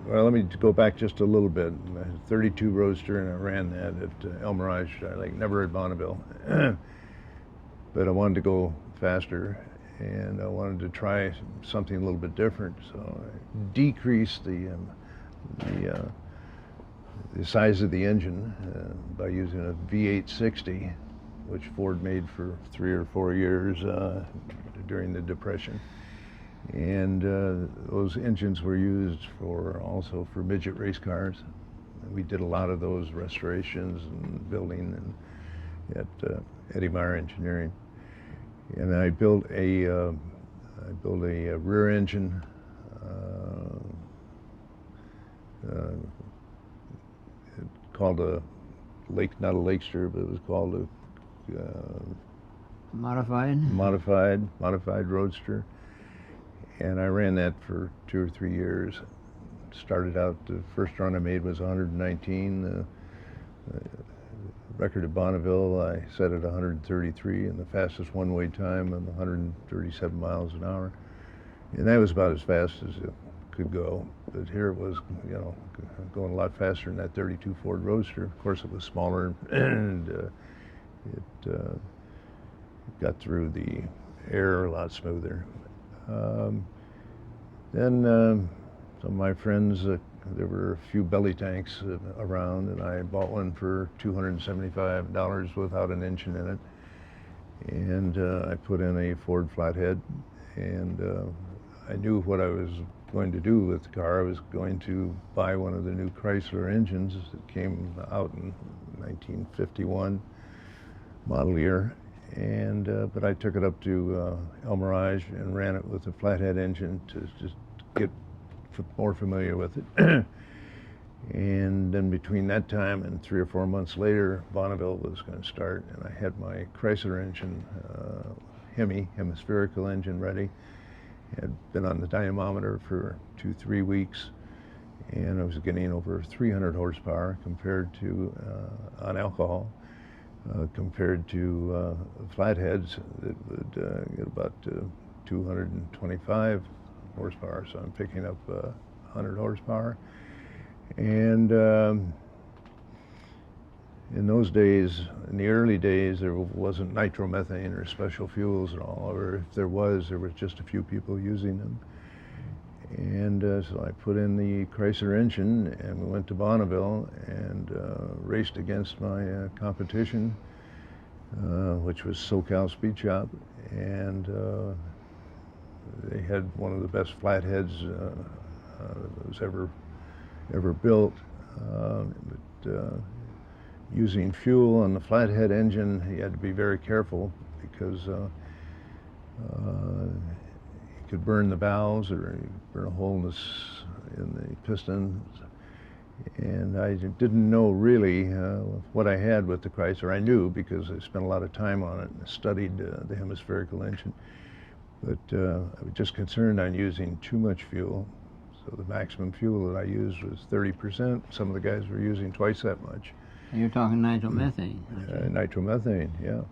Well, let me go back just a little bit. 32 Roadster, and I ran that at El Mirage, never at Bonneville. But I wanted to go faster, and I wanted to try something a little bit different. So I decreased the, uh, the size of the engine by using a V860, which Ford made for 3 or 4 years during the Depression. And those engines were used also for midget race cars. We did a lot of those restorations and building at Eddie Meyer Engineering. And I built a rear engine called not a Lakester, but it was called a modified Roadster. And I ran that for 2 or 3 years. Started out, the first run I made was 119. Record at Bonneville, I set at 133, and the fastest one-way time of 137 miles an hour. And that was about as fast as it could go. But here it was, going a lot faster than that 32 Ford Roadster. Of course, it was smaller, and it got through the air a lot smoother. Then some of my friends, there were a few belly tanks around, and I bought one for $275 without an engine in it. And I put in a Ford flathead, and I knew what I was going to do with the car. I was going to buy one of the new Chrysler engines that came out in 1951 model year. And but I took it up to El Mirage and ran it with a flathead engine to just get more familiar with it. And then between that time and 3 or 4 months later, Bonneville was going to start, and I had my Chrysler engine, hemispherical engine, ready. Had been on the dynamometer for 2-3 weeks, and I was getting over 300 horsepower compared to on alcohol. Compared to flatheads that would get about 225 horsepower. So I'm picking up 100 horsepower. And in those days, in the early days, there wasn't nitromethane or special fuels at all, or if there was just a few people using them. And so I put in the Chrysler engine, and we went to Bonneville and raced against my competition, which was SoCal Speed Shop. And they had one of the best flatheads that was ever built. But using fuel on the flathead engine, you had to be very careful because could burn the valves or burn a hole in the piston. And I didn't know really what I had with the Chrysler. I knew because I spent a lot of time on it and studied the hemispherical engine. But I was just concerned on using too much fuel. So the maximum fuel that I used was 30%. Some of the guys were using twice that much. You're talking nitromethane. Nitromethane, yeah.